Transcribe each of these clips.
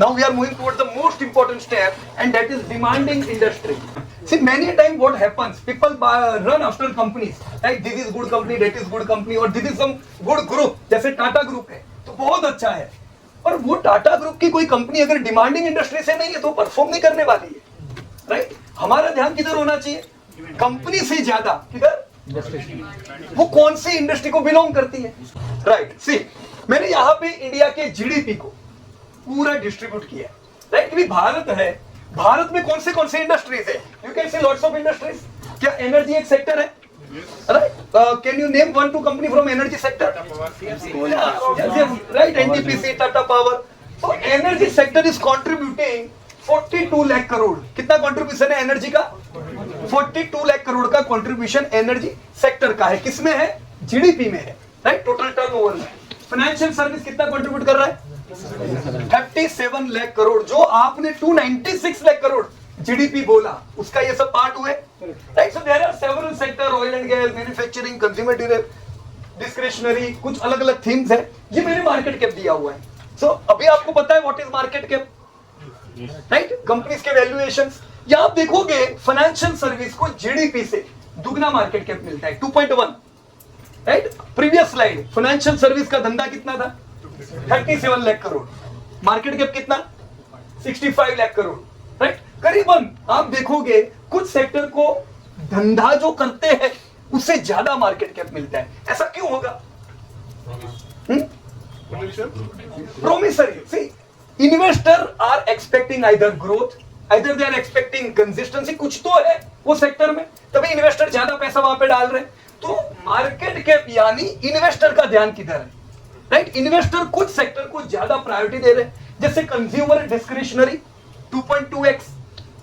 Now we are moving towards the most important step, and that is demanding industry. See, many a time what happens, people run after companies, like this is good company, that is good company, or this is some good group. जैसे Tata group है तो बहुत अच्छा है, पर वो Tata group की कोई कंपनी अगर डिमांडिंग इंडस्ट्री से नहीं है तो परफॉर्म नहीं करने वाली है, राइट? हमारा ध्यान किधर होना चाहिए? कंपनी से ज्यादा किधर? वो कौन सी इंडस्ट्री को बिलोंग करती है, राइट? सी, मैंने यहाँ पे इंडिया के जीडीपी को पूरा डिस्ट्रीब्यूट किया, राइट? कि भारत है, भारत में कौन से इंडस्ट्रीज है? You can see lots of industries. क्या एनर्जी एक सेक्टर है, right? Can you name 1-2 company from energy sector? Right, NTPC, Tata power. तो energy sector is contributing 42 lakh crore. कितना कंट्रीब्यूशन है एनर्जी का? 42 लाख करोड़ का कंट्रीब्यूशन एनर्जी सेक्टर का है. किसमें है? जीडीपी में है, राइट? टोटल टर्नओवर में. फाइनेंशियल सर्विस कितना कंट्रीब्यूट कर रहा है? 37 लाख करोड़. जो आपने 296 लाख करोड़ जीडीपी बोला, उसका ये सब पार्ट हुए, right? So there are several sector, oil and gas, manufacturing, consumer durable, discretionary, कुछ अलग अलग थीम्स है. ये मैंने मार्केट कैप दिया हुआ है. सो अभी आपको पता है what is market cap, right? Companies के वैल्यूएशंस. यहां आप देखोगे फाइनेंशियल सर्विस को जीडीपी से दुगना मार्केट कैप मिलता है, 2.1, right? Previous slide financial service का धंधा कितना था? 37 लाख करोड़. मार्केट कैप कितना? 65 लाख करोड़, राइट? करीबन आप देखोगे कुछ सेक्टर को धंधा जो करते हैं उससे ज्यादा मार्केट कैप मिलता है. ऐसा क्यों होगा? Promissory. See, investor are expecting either growth, either they are expecting consistency. कुछ तो है वो सेक्टर में, तभी इन्वेस्टर ज्यादा पैसा वहां पे डाल रहे हैं. तो मार्केट कैप यानी इन्वेस्टर का ध्यान किधर है, राइट? इन्वेस्टर कुछ सेक्टर को ज्यादा प्रायोरिटी दे रहे हैं. जैसे कंज्यूमर डिस्क्रिशनरी 2.2x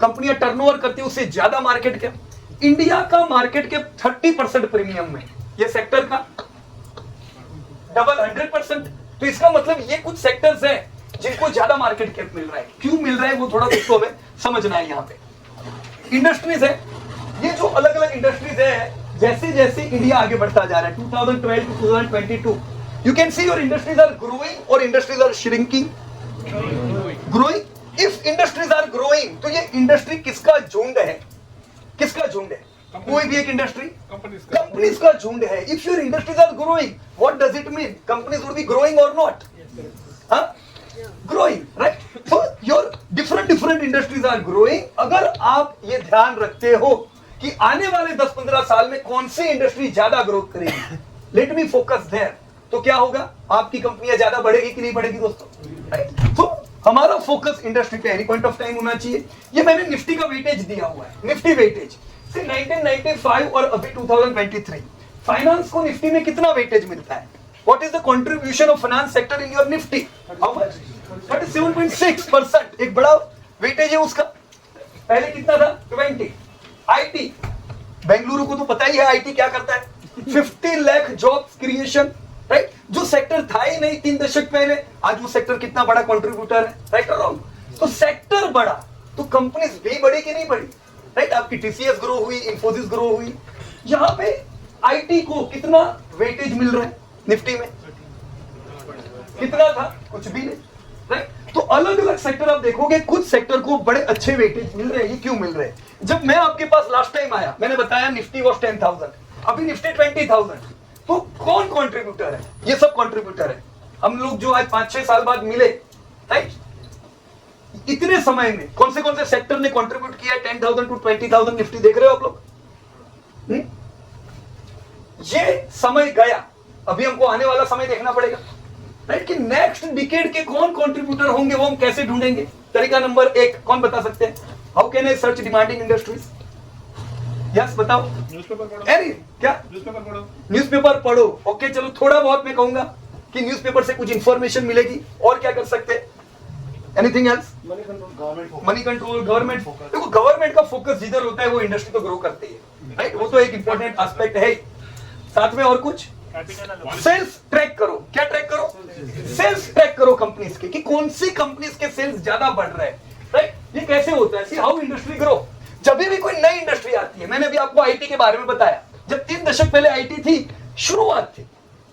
कंपनियां टर्नओवर करती है, उससे ज्यादा मार्केट कैप. इंडिया का मार्केट कैप 30% प्रीमियम में, ये सेक्टर का डबल 100%. तो इसका मतलब ये कुछ सेक्टर्स है जिनको ज्यादा मार्केट कैप मिल रहा है. क्यों मिल रहा है वो थोड़ा कुछ तो हमें समझना है. यहाँ पे इंडस्ट्रीज है, ये जो अलग अलग इंडस्ट्रीज है, जैसे जैसे इंडिया आगे बढ़ता जा रहा है 2012 to 2022, you can see your industries are growing or industries are shrinking. Growing. If industries are growing, तो ये इंडस्ट्री किसका झुंड है? किसका झुंड है? कोई भी एक इंडस्ट्री कंपनीज का झुंड है. If your industries are growing, what does it mean? Companies would be growing or not? हाँ? Growing, right? So your different industries are growing. अगर आप ये ध्यान रखते हो कि आने वाले 10-15 साल में कौन सी इंडस्ट्री ज्यादा ग्रोथ करेगी, लेट मी फोकस देयर, तो क्या होगा? आपकी कंपनियां ज्यादा बढ़ेगी कि नहीं बढ़ेगी दोस्तों, राइट? तो हमारा फोकस इंडस्ट्री पे एनी पॉइंट ऑफ टाइम होना चाहिए. ये मैंने निफ्टी का वेटेज दिया हुआ है. निफ्टी वेटेज से 1995 और अभी 2023 फाइनेंस को निफ्टी में कितना वेटेज मिलता है? What is the contribution of finance sector in your Nifty? How much? 37.6%. एक बड़ा वेटेज है उसका. पहले कितना था? 20. आईटी, बेंगलुरु को तो पता ही है आईटी क्या करता है. 50 लाख जॉब्स क्रिएशन, राइट? जो सेक्टर था ही नहीं 3 दशक पहले, आज वो सेक्टर कितना बड़ा कंट्रीब्यूटर है, राइट और रॉन्ग? तो सेक्टर बड़ा तो कंपनीज भी बढ़ी कि नहीं बढ़ी, राइट? आपकी टीसीएस ग्रो हुई, इंफोसिस ग्रो हुई. यहाँ पे आईटी को कितना वेटेज मिल रहा है निफ्टी में? कितना था? कुछ भी नहीं, राइट? तो अलग अलग सेक्टर आप देखोगे, कुछ सेक्टर को बड़े अच्छे वेटेज मिल रहे हैं. ये क्यों मिल रहे हैं? जब मैं आपके पास लास्ट टाइम आया, मैंने बताया निफ्टी वॉज 10,000, अभी निफ्टी 20,000. तो कौन कंट्रीब्यूटर है? ये सब कंट्रीब्यूटर है. हम लोग जो आज 5-6 साल बाद मिले, राइट? इतने समय में कौन से सेक्टर ने कंट्रीब्यूट किया 10,000 to 20,000 निफ्टी? देख रहे हो आप लोग? ये समय गया, अभी हमको आने वाला समय देखना पड़ेगा, राइट? कि नेक्स्ट डिकेड के कौन कंट्रीब्यूटर होंगे, वो हम कैसे ढूंढेंगे? तरीका नंबर 1 कौन बता सकते हैं? How can I search demanding industries? Yes, बताओ. न्यूज़पेपर पढ़ो. क्या? न्यूज़पेपर पढ़ो. न्यूज़पेपर पढ़ो. ओके, चलो थोड़ा बहुत मैं कहूंगा कि न्यूज़पेपर से कुछ इंफॉर्मेशन मिलेगी. और क्या कर सकते हैं? Anything else? Money control, government. Money control, government. देखो, गवर्नमेंट का फोकस जिधर होता है वो इंडस्ट्री तो ग्रो करती है, राइट? वो तो एक इंपॉर्टेंट एस्पेक्ट है. साथ में और कुछ सेल्स ट्रैक करो. क्या ट्रैक करो? सेल्स ट्रैक करो कंपनीज के, कि कौन सी कंपनीज के सेल्स ज्यादा बढ़ रहे हैं, राइट? ये कैसे होता है? See how industry grow. जब भी कोई नई इंडस्ट्री आती है, मैंने अभी आपको आईटी के बारे में बताया, जब 3 दशक पहले आईटी थी, शुरुआत थी,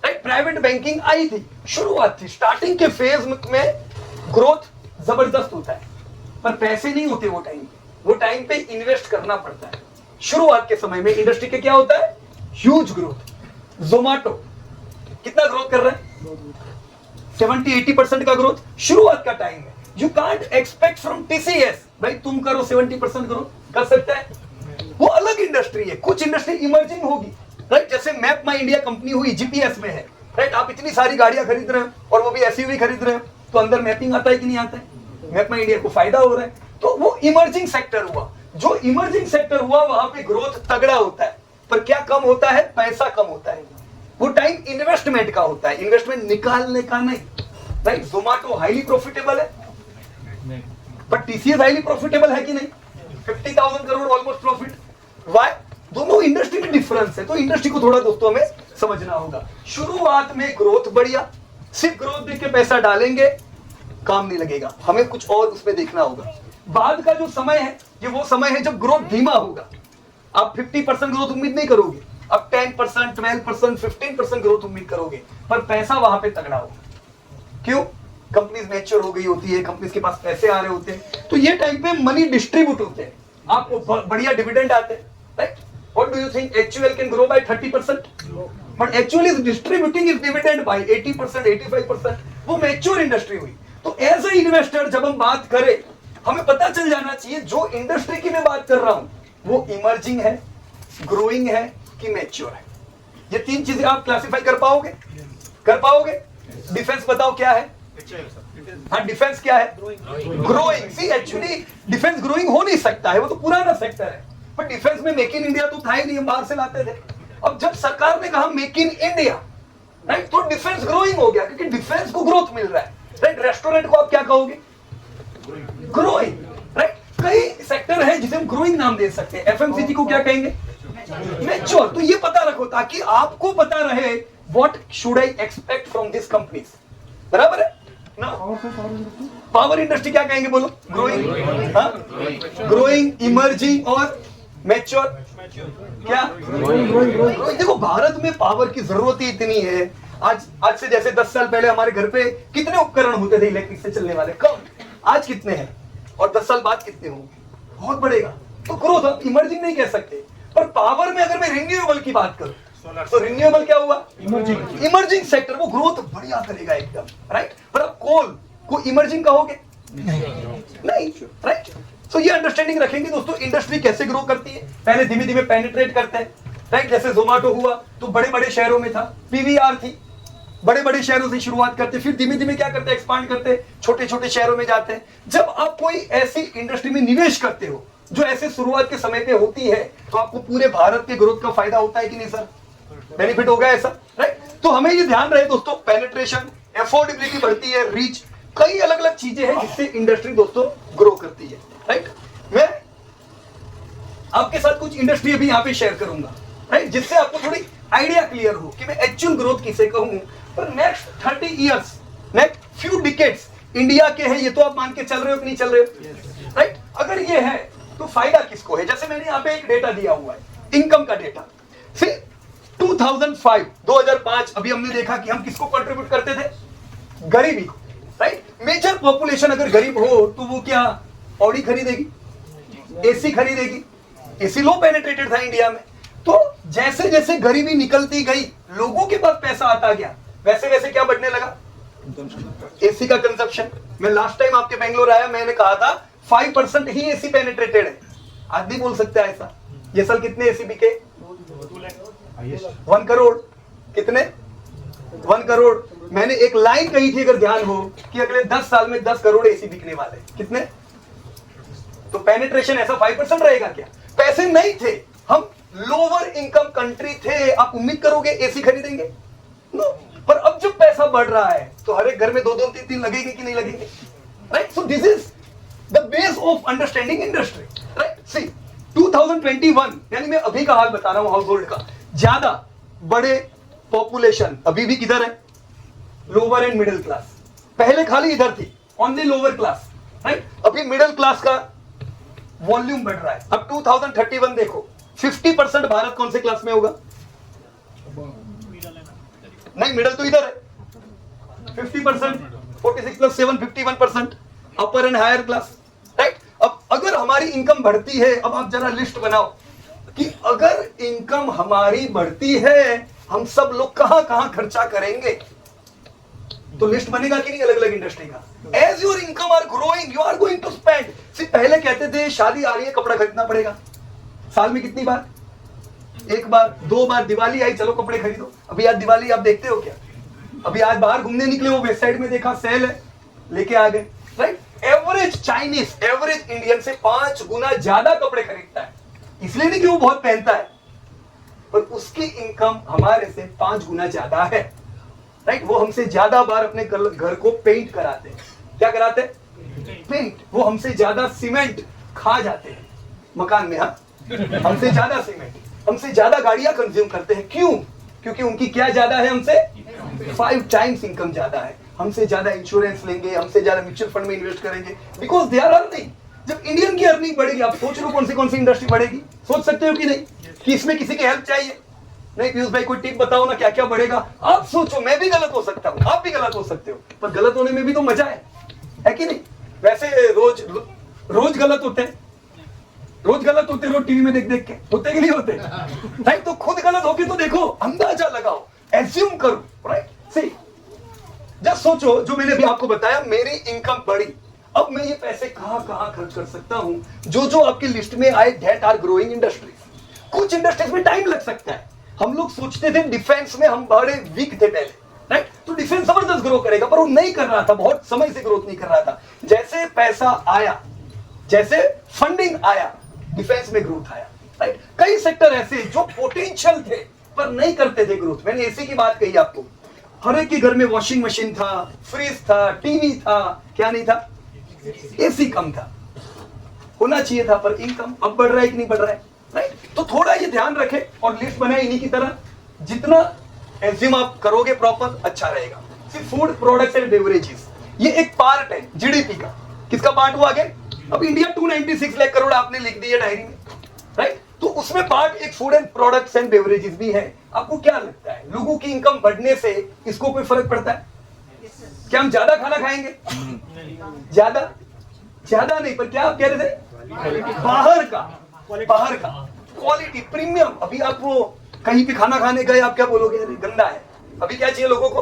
राइट? प्राइवेट बैंकिंग आई थी, शुरुआत थी, स्टार्टिंग के फेज में ग्रोथ जबरदस्त होता है, पर पैसे नहीं होते वो टाइम पे इन्वेस्ट करना पड़ता है। शुरुआत के समय में इंडस्ट्री के क्या होता है, ह्यूज ग्रोथ। जोमेटो कितना ग्रोथ कर रहा है, 70-80% का ग्रोथ शुरुआत का टाइम है। You can't expect from TCS भाई तुम करो 70% ग्रोथ, कर सकता है? वो अलग इंडस्ट्री है, कुछ इंडस्ट्री इमर्जिंग होगी, राइट? जैसे मैप माई इंडिया कंपनी हुई, जीपीएस में है, राइट? आप इतनी सारी गाड़ियां खरीद रहे हो और वो भी एसयूवी खरीद रहे हो, तो अंदर मैपिंग आता है कि नहीं आता है? मैप माई इंडिया को फायदा हो रहा है, तो वो इमर्जिंग सेक्टर हुआ। जो इमर्जिंग सेक्टर हुआ वहां पे ग्रोथ तगड़ा होता है, पर क्या कम होता है, पैसा कम होता है। वो टाइम इन्वेस्टमेंट का होता है, इन्वेस्टमेंट निकालने का नहीं, राइट? जोमेटो हाईली प्रॉफिटेबल है, बट टीसीएस हाईली प्रॉफिटेबल है कि नहीं? 50,000 करोड़ ऑलमोस्ट प्रॉफिट। वाई? दोनों इंडस्ट्री में डिफरेंस है, तो इंडस्ट्री को थोड़ा दोस्तों हमें समझना होगा। शुरुआत में ग्रोथ बढ़िया, सिर्फ ग्रोथ देख के पैसा डालेंगे काम नहीं लगेगा, हमें कुछ और उसमें देखना होगा। बाद का जो समय है ये वो समय है जब ग्रोथ धीमा होगा। आप 50% ग्रोथ उम्मीद नहीं करोगे, अब 10%, 12%, 15% ग्रोथ उम्मीद करोगे, पर पैसा वहां पे तगड़ा होगा। क्यों? कंपनीज मैच्योर हो गई होती है, कंपनीज के पास पैसे आ रहे होते हैं, तो ये टाइम पे मनी डिस्ट्रीब्यूट होते हैं, आपको बढ़िया डिविडेंड आते हैं, right? What do you think HUL can grow by 30%? But HUL is distributing is dividend by 80%, 85%। वो मैच्योर इंडस्ट्री हुई। तो एज ए इन्वेस्टर जब हम बात करें, हमें पता चल जाना चाहिए जो इंडस्ट्री की मैं बात कर रहा हूं वो इमर्जिंग है, ग्रोइंग है कि मैच्योर है। ये तीन चीजें आप क्लासिफाई कर पाओगे? कर पाओगे? डिफेंस बताओ क्या है? हाँ, डिफेंस क्या है? ग्रोइंग। सी एक्चुअली डिफेंस ग्रोइंग हो नहीं सकता है, वो तो पुराना सेक्टर है, पर डिफेंस में मेक इन इंडिया तो था ही नहीं, हम बाहर से लाते थे। अब जब सरकार ने कहा मेक इन इंडिया, राइट, तो डिफेंस ग्रोइंग हो गया, क्योंकि डिफेंस को ग्रोथ मिल रहा है, राइट? रेस्टोरेंट को आप क्या कहोगे? Growing, right? कई सेक्टर है जिसे हम ग्रोइंग नाम दे सकते हैं। एफएमसीजी को क्या कहेंगे? मैच्योर। तो ये पता रखो ताकि आपको पता रहे what should I expect from this companies. बराबर है ना? पावर इंडस्ट्री क्या कहेंगे बोलो? ग्रोइंग, ग्रोइंग, इमर्जिंग और मैच्योर। क्या? ग्रोइंग। देखो भारत में पावर की जरूरत ही इतनी है। आज से जैसे 10 साल पहले हमारे घर पे कितने उपकरण होते थे इलेक्ट्रिक से चलने वाले? कम। आज कितने हैं और 10 साल बाद कितने होंगे? बहुत बढ़ेगा। तो ग्रोथ आप इमर्जिंग नहीं कह सकते, पर पावर में अगर मैं रिन्यूएबल की बात करूं तो रिन्यूएबल क्या हुआ? इमर्जिंग सेक्टर, वो ग्रोथ बढ़िया करेगा एकदम, राइट? पर आप कोल को इमर्जिंग कहोगे? नहीं, राइट? तो ये अंडरस्टैंडिंग रखेंगे दोस्तों, इंडस्ट्री कैसे ग्रो करती है। पहले धीमे धीमे पेनिट्रेट करते हैं, राइट? जैसे जोमेटो हुआ तो बड़े बड़े शहरों में था, पीवीआर थी, बड़े बड़े शहरों से शुरुआत करते, फिर धीमे धीमे क्या करते हैं, एक्सपांड करते, छोटे छोटे शहरों में जाते हैं। जब आप कोई ऐसी इंडस्ट्री में निवेश करते हो जो ऐसे शुरुआत के समय पे होती है, तो आपको पूरे भारत के ग्रोथ का फायदा होता है कि नहीं सर? बेनिफिट होगा ऐसा, राइट? तो हमें ये ध्यान रहे दोस्तों, पेनिट्रेशन, एफोर्डेबिलिटी बढ़ती है, रीच, कई अलग अलग चीजें हैं जिससे इंडस्ट्री दोस्तों ग्रो करती है, राइट? मैं आपके साथ कुछ इंडस्ट्री अभी यहाँ पे शेयर करूंगा, राइट, जिससे आपको थोड़ी आइडिया क्लियर हो कि मैं एक्चुअल ग्रोथ किसे कहूं। पर next 30 years, next few decades India के हैं, ये तो आप मान के चल रहे हो कि नहीं चल रहे हो, राइट? अगर ये है तो फायदा किसको है? जैसे मैंने यहाँ पे एक डेटा दिया हुआ है, इनकम का डेटा। फिर 2005 अभी हमने देखा कि हम किसको कंट्रीब्यूट करते थे? गरीबी को, राइट? मेजर पॉपुलेशन अगर गरीब हो तो वो क्या ऑडी खरीदेगी, एसी खरीदेगी? एसी लो पेनिट्रेटेड था इंडिया में। तो जैसे जैसे गरीबी निकलती गई, लोगों के पास पैसा आता गया, वैसे वैसे क्या बढ़ने लगा? एसी का कंजप्शन। मैं लास्ट टाइम आपके बेंगलोर आया, मैंने कहा था 5% ही एसी पेनिट्रेटेड है। आज भी बोल सकते हैं ऐसा। ये साल कितने एसी बिके? 1 करोड़। कितने? 1 करोड़। मैंने एक लाइन कही थी, अगर ध्यान हो, कि अगले 10 साल में 10 करोड़ एसी बिकने वाले। कितने? तो पेनिट्रेशन ऐसा 5% रहेगा क्या? पैसे नहीं थे, हम लोअर इनकम कंट्री थे, आप उम्मीद करोगे एसी खरीदेंगे? नो। पर अब जब पैसा बढ़ रहा है तो हर एक घर में 2-2, 3-3 लगेंगे कि नहीं लगेंगे, right? So this is the base of understanding industry, right? See 2021, यानी मैं अभी का हाल बता रहा हूं हाउस होल्ड का, ज्यादा बड़े पॉपुलेशन अभी भी किधर है? Lower and middle class. पहले खाली इधर थी, ओनली लोअर क्लास, राइट? अभी मिडिल क्लास का वॉल्यूम बढ़ रहा है। अब 2031 देखो, 50% भारत कौन से क्लास में होगा? नहीं, मिडिल तो इधर है। 50%, 46 + 7, 51%। Upper and higher class, right. अब अगर हमारी इनकम बढ़ती है, अब आप जरा लिस्ट बनाओ कि अगर इनकम हमारी बढ़ती है हम सब लोग कहां कहां खर्चा करेंगे, तो लिस्ट बनेगा कि नहीं अलग अलग इंडस्ट्री का। As your income are growing you are going to spend. सिर्फ पहले कहते थे शादी आ रही है कपड़ा खरीदना पड़ेगा, साल में कितनी बार, एक बार, दो बार, दिवाली आई चलो कपड़े खरीदो। अभी आज दिवाली आप देखते हो क्या? अभी आज बाहर घूमने निकले, वो वेस्ट साइड में देखा सेल है, लेके आ गए, right. Average Chinese average Indian से 5 गुना ज्यादा कपड़े खरीदता है, इसलिए नहीं कि वो बहुत पहनता है, पर उसकी इनकम हमारे से 5 गुना ज्यादा है, राइट। वो हमसे ज्यादा बार अपने घर को पेंट कराते हैं। क्या कराते हैं? पेंट। वो हमसे ज्यादा सीमेंट खा जाते हैं मकान में, हाँ, हमसे ज्यादा सीमेंट, हमसे ज्यादा गाड़ियां कंज्यूम करते हैं। क्यों? क्योंकि उनकी क्या ज्यादा है हमसे, 5 टाइम्स इनकम ज्यादा है। हमसे ज्यादा इंश्योरेंस लेंगे, हमसे ज्यादा म्यूचुअल फंड में इन्वेस्ट करेंगे, बिकॉज दे आर अर्निंग। जब इंडियन की अर्निंग बढ़ेगी, आप सोच लो कौन सी इंडस्ट्री बढ़ेगी? सोच सकते हो कि नहीं कि इसमें किसी की हेल्प चाहिए? नहीं पीयूष भाई कोई टिप बताओ ना, क्या क्या बढ़ेगा? आप सोचो, मैं भी गलत हो सकता हूँ, आप भी गलत हो सकते हो, पर गलत होने में भी तो मजा है कि नहीं? वैसे रोज गलत होते हैं, रोज टीवी में देख के, होते कि नहीं होते? राइट। तो खुद गलत होके तो देखो, अंदाजा लगाओ, एज्यूम करो, राइट। सी जस्ट सोचो, जो मैंने भी आपको बताया, मेरी इनकम बढ़ी, अब मैं ये पैसे कहां कहां खर्च कर सकता हूं? जो आपकी लिस्ट में आए, दैट आर ग्रोइंग इंडस्ट्रीज। कुछ इंडस्ट्रीज में टाइम लग सकता है। हम लोग सोचते थे डिफेंस में हम बड़े वीक थे पहले, राइट, तो डिफेंस जबरदस्त ग्रो करेगा, पर वो नहीं कर रहा था, बहुत समय से ग्रोथ नहीं कर रहा था। जैसे पैसा आया, जैसे फंडिंग आया, डिफेंस में ग्रोथ आया, राइट। कई सेक्टर ऐसे जो पोटेंशियल थे पर नहीं करते थे ग्रोथ। मैंने एसी की बात कही आपको, हर एक के घर में वॉशिंग मशीन था, फ्रिज था, टीवी था, क्या नहीं था? एसी कम था, होना चाहिए था, पर इनकम अब बढ़ रहा है कि नहीं बढ़ रहा है, राइट। तो थोड़ा ये ध्यान रखें और लिस्ट बनाए इन्हीं की तरह, जितना एज्यूम आप करोगे प्रॉपर अच्छा रहेगा। सिर्फ फूड प्रोडक्ट्स एंड बेवरेजेस ये एक पार्ट है जीडीपी का। किसका पार्ट हुआ आगे? अब इंडिया 296 लाख करोड़ आपने लिख दी है डायरी में, राइट। तो उसमें पार्ट एक food and products and beverages भी है। आपको क्या लगता है, लोगों की इनकम बढ़ने से इसको कोई फर्क पड़ता है? क्या हम ज्यादा खाना खाएंगे? ज्यादा नहीं, पर क्या आप कह रहे थे? बाहर का क्वालिटी प्रीमियम। अभी आप वो कहीं पे खाना खाने गए, आप क्या बोलोगे? अरे गंदा है। अभी क्या चाहिए लोगों को?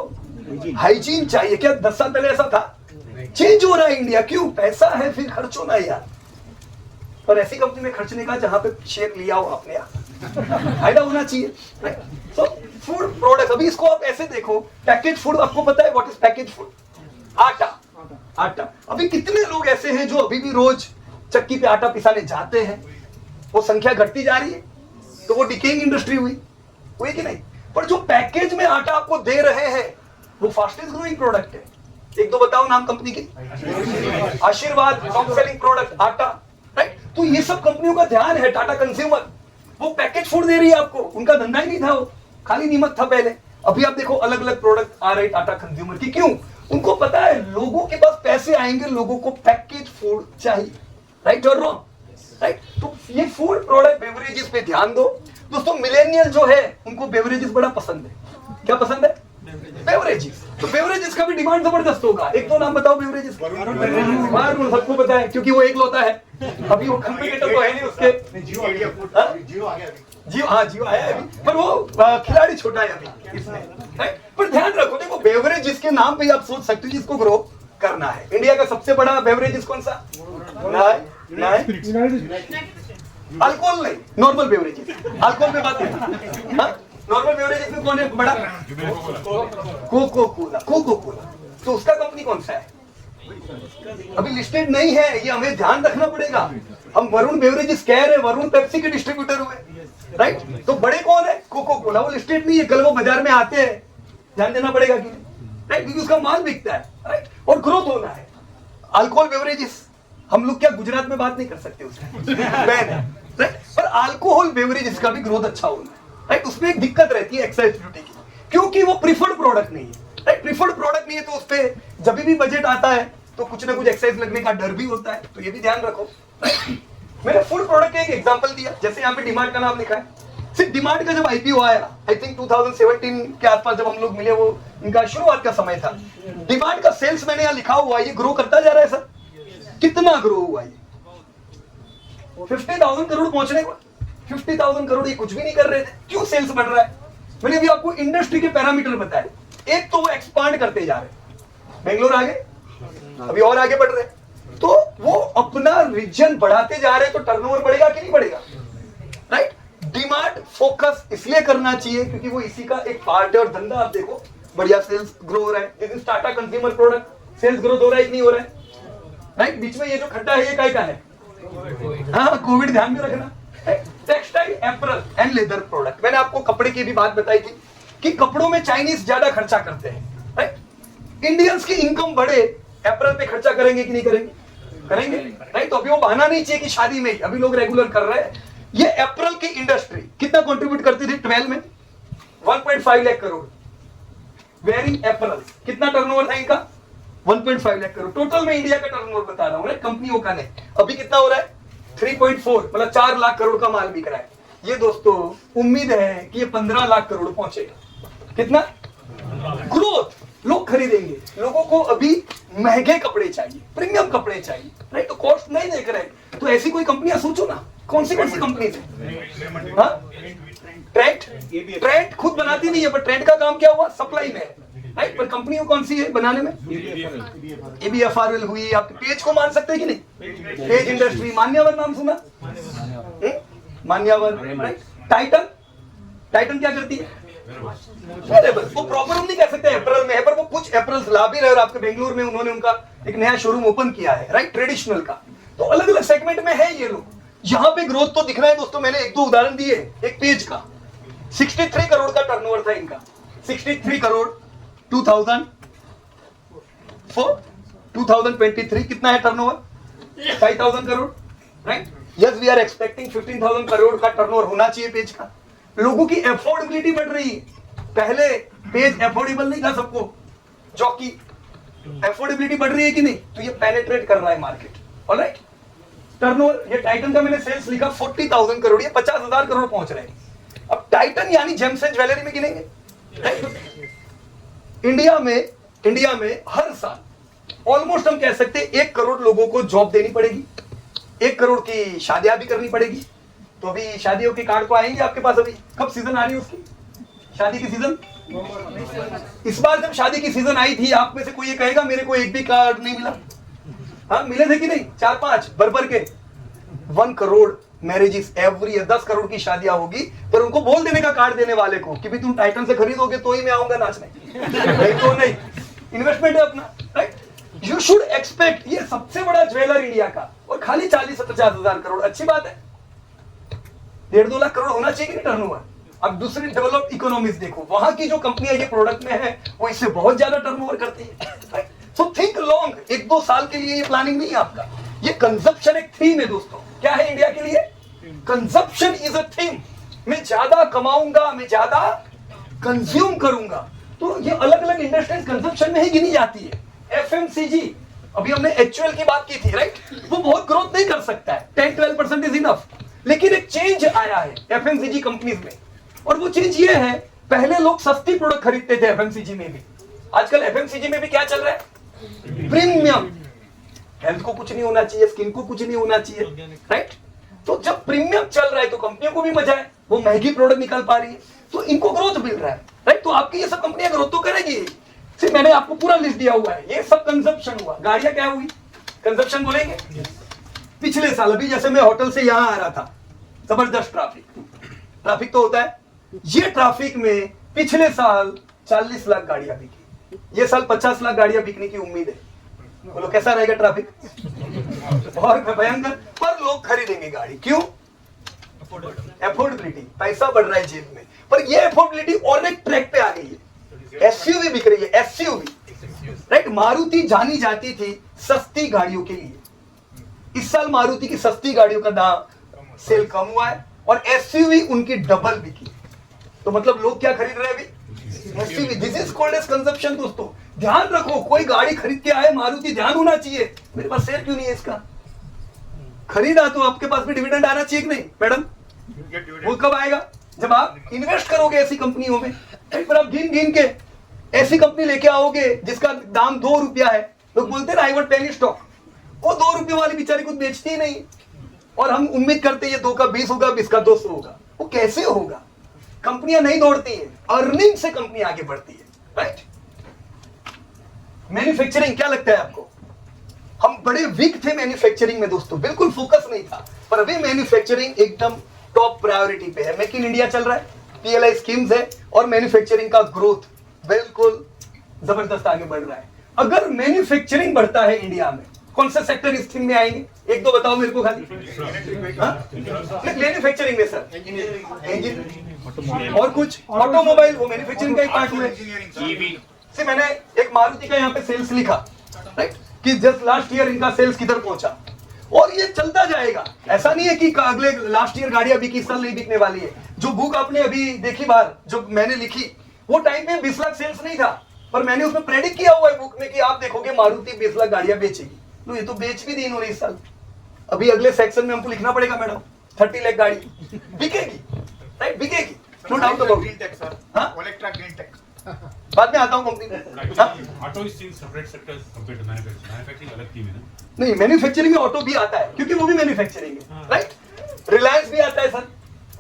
हाइजीन चाहिए। क्या 10 साल पहले ऐसा था? चेंज हो रहा है इंडिया। क्यों? पैसा है, फिर खर्च होना यार। पर ऐसी कंपनी में खर्चने का जहां पे शेयर लिया हो आपने, फायदा होना चाहिए। सो फूड प्रोडक्ट, अभी इसको आप ऐसे देखो, पैकेज फूड, आपको पता है व्हाट इज पैकेज फूड? आटा। अभी कितने लोग ऐसे हैं जो अभी भी रोज चक्की पे आटा पिसाने जाते हैं? वो संख्या घटती जा रही है, तो वो डिकेइंग इंडस्ट्री हुई कि नहीं? पर जो पैकेज में आटा आपको दे रहे हैं वो फास्टेस्ट ग्रोइंग प्रोडक्ट है। एक दो बताओ नाम कंपनी के। आशीर्वाद, टॉप सेलिंग प्रोडक्ट आटा, राइट। तो ये सब कंपनियों का ध्यान है। टाटा कंज्यूमर वो पैकेज फूड दे रही है आपको, उनका धंधा ही नहीं था, वो खाली नीमक था पहले। अभी आप देखो अलग अलग प्रोडक्ट आ रहे टाटा कंज्यूमर की। क्यों? उनको पता है लोगों के पास पैसे आएंगे, लोगों को पैकेज फूड चाहिए, राइट और रॉन्ग, राइट। तो ये फूड प्रोडक्ट बेवरेजेस पे ध्यान दो दोस्तों। मिलेनियल जो है उनको बेवरेजेस बड़ा पसंद है। क्या पसंद है? बेवरेजेस। तो बेवरेजेस का भी डिमांड जबरदस्त होगा। एक दो नाम बताओ बेवरेजेस। वरुण सबको पता है क्योंकि वो एक लौता है, अभी वो कंपटीटर तो है नहीं उसके। जियो आ गया, जियो आया है अभी, पर वो खिलाड़ी छोटा है अभी इसमें, राइट। पर ध्यान रखो, देखो बेवरेजेस के नाम पे आप सोच सकते हो जिसको ग्रो करना है। इंडिया का सबसे बड़ा बेवरेजेस कौन सा? अल्कोहल नहीं, नॉर्मल बेवरेजेस। अल्कोहल पे बात नहीं, नॉर्मल बेवरेजेस में कौन है बड़ा? कोको-कोला। तो उसका कंपनी कौन सा है? अभी लिस्टेड नहीं है, ये हमें ध्यान रखना पड़ेगा। हम वरुण बेवरेजेस कह रहे हैं, वरुण पेप्सी के डिस्ट्रीब्यूटर हुए, राइट। तो बड़े कौन है? कोको-कोला। वो लिस्टेड नहीं है, कल वो बाजार में आते हैं, ध्यान देना पड़ेगा कि राइट, क्योंकि उसका माल बिकता है, राइट, और ग्रोथ होना है। अल्कोहल बेवरेजेस हम लोग क्या गुजरात में बात नहीं कर सकते उसमें, बैन है, राइट। पर अल्कोहल बेवरेजेस का भी ग्रोथ अच्छा होना है, राइट। उसमें एक दिक्कत रहती है एक्साइज ड्यूटी की, क्योंकि वो प्रीफर्ड प्रोडक्ट नहीं है, राइट। प्रीफर्ड प्रोडक्ट नहीं है तो उस पे जब भी बजट आता है तो कुछ ना कुछ एक्साइज लगने का डर भी होता है, तो ये भी ध्यान रखो। मैंने फूड प्रोडक्ट का एक एग्जांपल दिया, जैसे यहाँ पे डिमार्ट का नाम लिखा है। सिर्फ डिमार्ट का जब आईपीओ आया, आई थिंक 2017 के आसपास जब हम लोग मिले, वो इनका शुरुआत का समय था। डिमार्ट का सेल्स मैंने यहाँ लिखा हुआ है, ये ग्रो करता जा रहा है सर, कितना ग्रो हुआ ये 50,000 करोड़ पहुंचने को। 50,000 करोड़ ये कुछ भी नहीं कर रहे थे, क्यों सेल्स बढ़ रहा है? मैंने अभी आपको इंडस्ट्री के पैरामीटर बताए। एक तो वो एक्सपांड करते जा रहे, बेंगलोर आगे, अभी और आगे बढ़ रहे, तो वो अपना रीजन बढ़ाते जा रहे, तो टर्नओवर बढ़ेगा कि नहीं बढ़ेगा? राइट। डिमांड फोकस इसलिए करना चाहिए क्योंकि वो इसी का एक पार्ट है। और धंधा आप देखो बढ़िया सेल्स ग्रो हो रहा है। जिस Tata consumer product sales growth हो रहा है कि नहीं हो रहा है? राइट। बीच में ये जो खड्डा है ये काय का है? हाँ, कोविड ध्यान में रखना। Textile, apparel and leather product. मैंने आपको कपड़े की भी बात बताई थी कि कपड़ों में चाइनीज ज्यादा खर्चा करते हैं। राइट। इंडियंस की इनकम बढ़े, एपरल पे खर्चा करेंगे कि नहीं करेंगे? करेंगे। राइट। तो अभी वो बहाना नहीं चाहिए कि शादी में, अभी लोग रेगुलर कर रहे हैं। ये एपरल की इंडस्ट्री कितना कंट्रीब्यूट करती थी 12 में? 1.5 लाख करोड़। वेयरिंग एपरल कितना टर्नओवर था इनका? 1.5 लाख करोड़। टोटल में इंडिया का टर्नओवर बता रहा हूं, कंपनियों का नहीं। अभी कितना हो रहा है? 3.4, मतलब 4 लाख करोड़ का माल बिक रहा है। ये दोस्तों उम्मीद है कि ये 15 लाख करोड़ पहुंचेगा। कितना ग्रोथ? लोग खरीदेंगे। लोगों को अभी महंगे कपड़े चाहिए, प्रीमियम कपड़े चाहिए। राइट। तो कॉस्ट नहीं देख रहे, तो ऐसी कोई कंपनियां सोचो ना, कौन सी कंपनी है? ट्रेंड खुद बनाती नहीं है, पर ट्रेंड का काम क्या हुआ? सप्लाई में है। राइट। पर कंपनी कौन सी है बनाने में? ABFRL हुई। आप पेज को मान सकते हैं कि नहीं? Page industry. मान्यवर नाम सुना? मान्यवर। टाइटन, टाइटन क्या करती है? वो प्रॉपर हम नहीं कह सकते अप्रैल में है, पर वो कुछ अप्रैल ला भी रहे। और आपके बेंगलुरु में उन्होंने उनका एक नया शोरूम ओपन किया है। राइट। ट्रेडिशनल का। तो अलग अलग सेगमेंट में है ये लोग। यहां पे ग्रोथ तो दिख रहा है दोस्तों। मैंने एक दो उदाहरण दिए। एक पेज का 63 करोड़ का टर्नओवर था इनका। 63 करोड़ 2023 कितना है turnover? 5,000 crore. Right. Yes, we are expecting 15,000 crore का टर्नओवर होना चाहिए पेज का। लोगों की एफोर्डेबिलिटी बढ़ रही है। पहले पेज एफोर्डेबल नहीं था सबको, जॉकी। एफोर्डेबिलिटी बढ़ रही है कि नहीं? तो ये पेनिट्रेट कर रहा है मार्केट। ऑलराइट। टर्नओवर, ये टाइटन का मैंने सेल्स लिखा 40,000 करोड़, ये 50,000 करोड़ पहुंच रहे हैं। अब टाइटन यानी जेम्स एंड ज्वेलरी में गिनेंगे। इंडिया में हर साल ऑलमोस्ट हम कह सकते हैं 1 करोड़ लोगों को जॉब देनी पड़ेगी। 1 करोड़ की शादियां भी करनी पड़ेगी। तो अभी शादियों के कार्ड तो आएंगे आपके पास। अभी कब सीजन आ रही है उसकी? शादी की सीजन। इस बार जब शादी की सीजन आई थी, आप में से कोई ये कहेगा मेरे को एक भी कार्ड नहीं मिला? हाँ, मिले थे कि नहीं? 4-5 भर के। 1 crore marriages every year. 10 crore की शादियां होगी, पर उनको बोल देने का कार्ड देने वाले को कि भी तुम टाइटन से खरीदोगे तो ही मैं आऊंगा नाचने, नहीं तो नहीं। इन्वेस्टमेंट है अपना। राइट। You should expect. ये सबसे बड़ा ज्वेलर इंडिया का, और खाली 40 से 50,000 करोड़। अच्छी बात है। 1.5-2 लाख करोड़ होना चाहिए कि नहीं टर्नओवर? अब दूसरी डेवलप्ड इकोनॉमीज देखो, वहां की जो कंपनियां ये प्रोडक्ट में है वो इससे बहुत ज्यादा टर्नओवर करती है। So think long. 1-2 साल के लिए ये प्लानिंग नहीं है आपका। ये कंजप्शन एक थीम है दोस्तों। क्या है इंडिया के लिए? Consumption is a theme. मैं ज्यादा कमाऊंगा, मैं ज्यादा कंज्यूम करूंगा। तो ये अलग अलग इंडस्ट्रीज कंजप्शन में ही गिनी जाती है। FMCG, अभी हमने HUL की बात की थी। राइट। वो बहुत ग्रोथ नहीं कर सकता है, 10-12% इज इनफ। लेकिन एक चेंज आया है FMCG कंपनीज में, और वो चेंज ये है, पहले लोग सस्ती प्रोडक्ट खरीदते थे FMCG में भी। आजकल FMCG में भी क्या चल रहा है? प्रीमियम। हेल्थ को कुछ नहीं होना चाहिए, स्किन को कुछ नहीं होना चाहिए। राइट। तो जब प्रीमियम चल रहा है तो कंपनियों को भी मजा है, वो महंगी प्रोडक्ट निकाल पा रही है, तो इनको ग्रोथ मिल रहा है। राइट। तो आपकी ये सब कंपनियां ग्रोथ तो करेगी। सिर्फ मैंने आपको पूरा लिस्ट दिया हुआ है। ये सब कंजप्शन हुआ। गाड़ियां क्या हुई? कंजप्शन बोलेंगे। पिछले साल अभी जैसे मैं होटल से यहां आ रहा था, जबरदस्त ट्रैफिक तो होता है। ये ट्रैफिक में पिछले साल 40 लाख गाड़ियां बिकी। ये साल 50 लाख गाड़ियां बिकने की उम्मीद है। बोलो कैसा रहेगा ट्रैफिक? बहुत भयंकर। पर लोग खरीदेंगे गाड़ी। क्यों? एफोर्डेबिलिटी। पैसा बढ़ रहा है जेब में। पर ये एफोर्डेबिलिटी और एक ट्रैक पे आ गई है। SUV बिक रही है। SUV। राइट। मारुति जानी जाती थी सस्ती गाड़ियों के लिए। इस साल मारुति की सस्ती गाड़ियों का दाम सेल कम हुआ है, और SUV उनकी डबल बिकी। तो मतलब लोग क्या खरीद रहे हैं अभी? SUV। This is called as consumption दोस्तों। ध्यान रखो, कोई गाड़ी खरीद के आए मारुति, ध्यान होना चाहिए मेरे पास शेयर क्यों नहीं है इसका। खरीदा तो आपके पास भी डिविडेंड आना चाहिए कि नहीं मैडम? वो कब आएगा? जब आप इन्वेस्ट करोगे ऐसी कंपनियों में। पर आप गिन गिन के ऐसी कंपनी लेके आओगे जिसका दाम 2 रुपया है। लोग बोलते हैं ना आई वांट पेनी स्टॉक। वो 2 रुपए वाली बेचारी कुछ बेचती ही नहीं, और हम उम्मीद करते हैं ये 2 का 20 होगा, 20 का 200 होगा। वो कैसे होगा? कंपनियां नहीं दौड़ती है, अर्निंग से कंपनी आगे बढ़ती है, राइट? मैन्युफैक्चरिंग क्या लगता है आपको? हम बड़े वीक थे मैन्युफैक्चरिंग में दोस्तों, बिल्कुल फोकस नहीं था, पर अभी मैन्युफैक्चरिंग एकदम टॉप प्रायोरिटी पे है। मेक इन इंडिया चल रहा है, PLI स्कीम्स है, और मैन्युफैक्चरिंग का ग्रोथ बिल्कुल जबरदस्त आगे बढ़ रहा है। अगर मैन्युफैक्चरिंग बढ़ता है इंडिया में, कौन सा सेक्टर इस थीम में आएंगे? एक दो बताओ मेरे को खाली। मैन्युफैक्चरिंग में सर इंजीनियरिंग और कुछ ऑटोमोबाइल, वो मैन्युफैक्चरिंग का ही पार्ट हुआ। से मैंने एक मारुति का यहाँ पे सेल्स लिखा, राइट, कि जस्ट लास्ट ईयर इनका सेल्स किधर पहुंचा, और ये चलता जाएगा। ऐसा नहीं है कि अगले लास्ट ईयर गाड़ियां बिकी, इस साल नहीं बिकने वाली है। जो बुक आपने अभी देखी बाहर, जो मैंने लिखी, वो टाइम पे 20 लाख सेल्स नहीं था, पर मैंने उसमें प्रेडिक्ट किया हुआ है बुक में कि आप देखोगे मारुति 20 लाख गाड़ियां बेचेगी। तो ये तो बेच भी दी इन्होंने इस साल। अभी अगले सेक्शन में हमको लिखना पड़ेगा मैडम 30 लाख गाड़ी बिकेगी, राइट, बिकेगी, नो डाउट अबाउट इट। हां, इलेक्ट्रिक ग्रीन टेक बाद में आता हूं कंपनी में। Auto is seeing separate sectors compared to manufacturing. Manufacturing अलग थी ना? नहीं, मैन्युफैक्चरिंग में ऑटो भी आता है, क्योंकि वो भी मैन्युफैक्चरिंग है, राइट। रिलायंस भी आता है सर,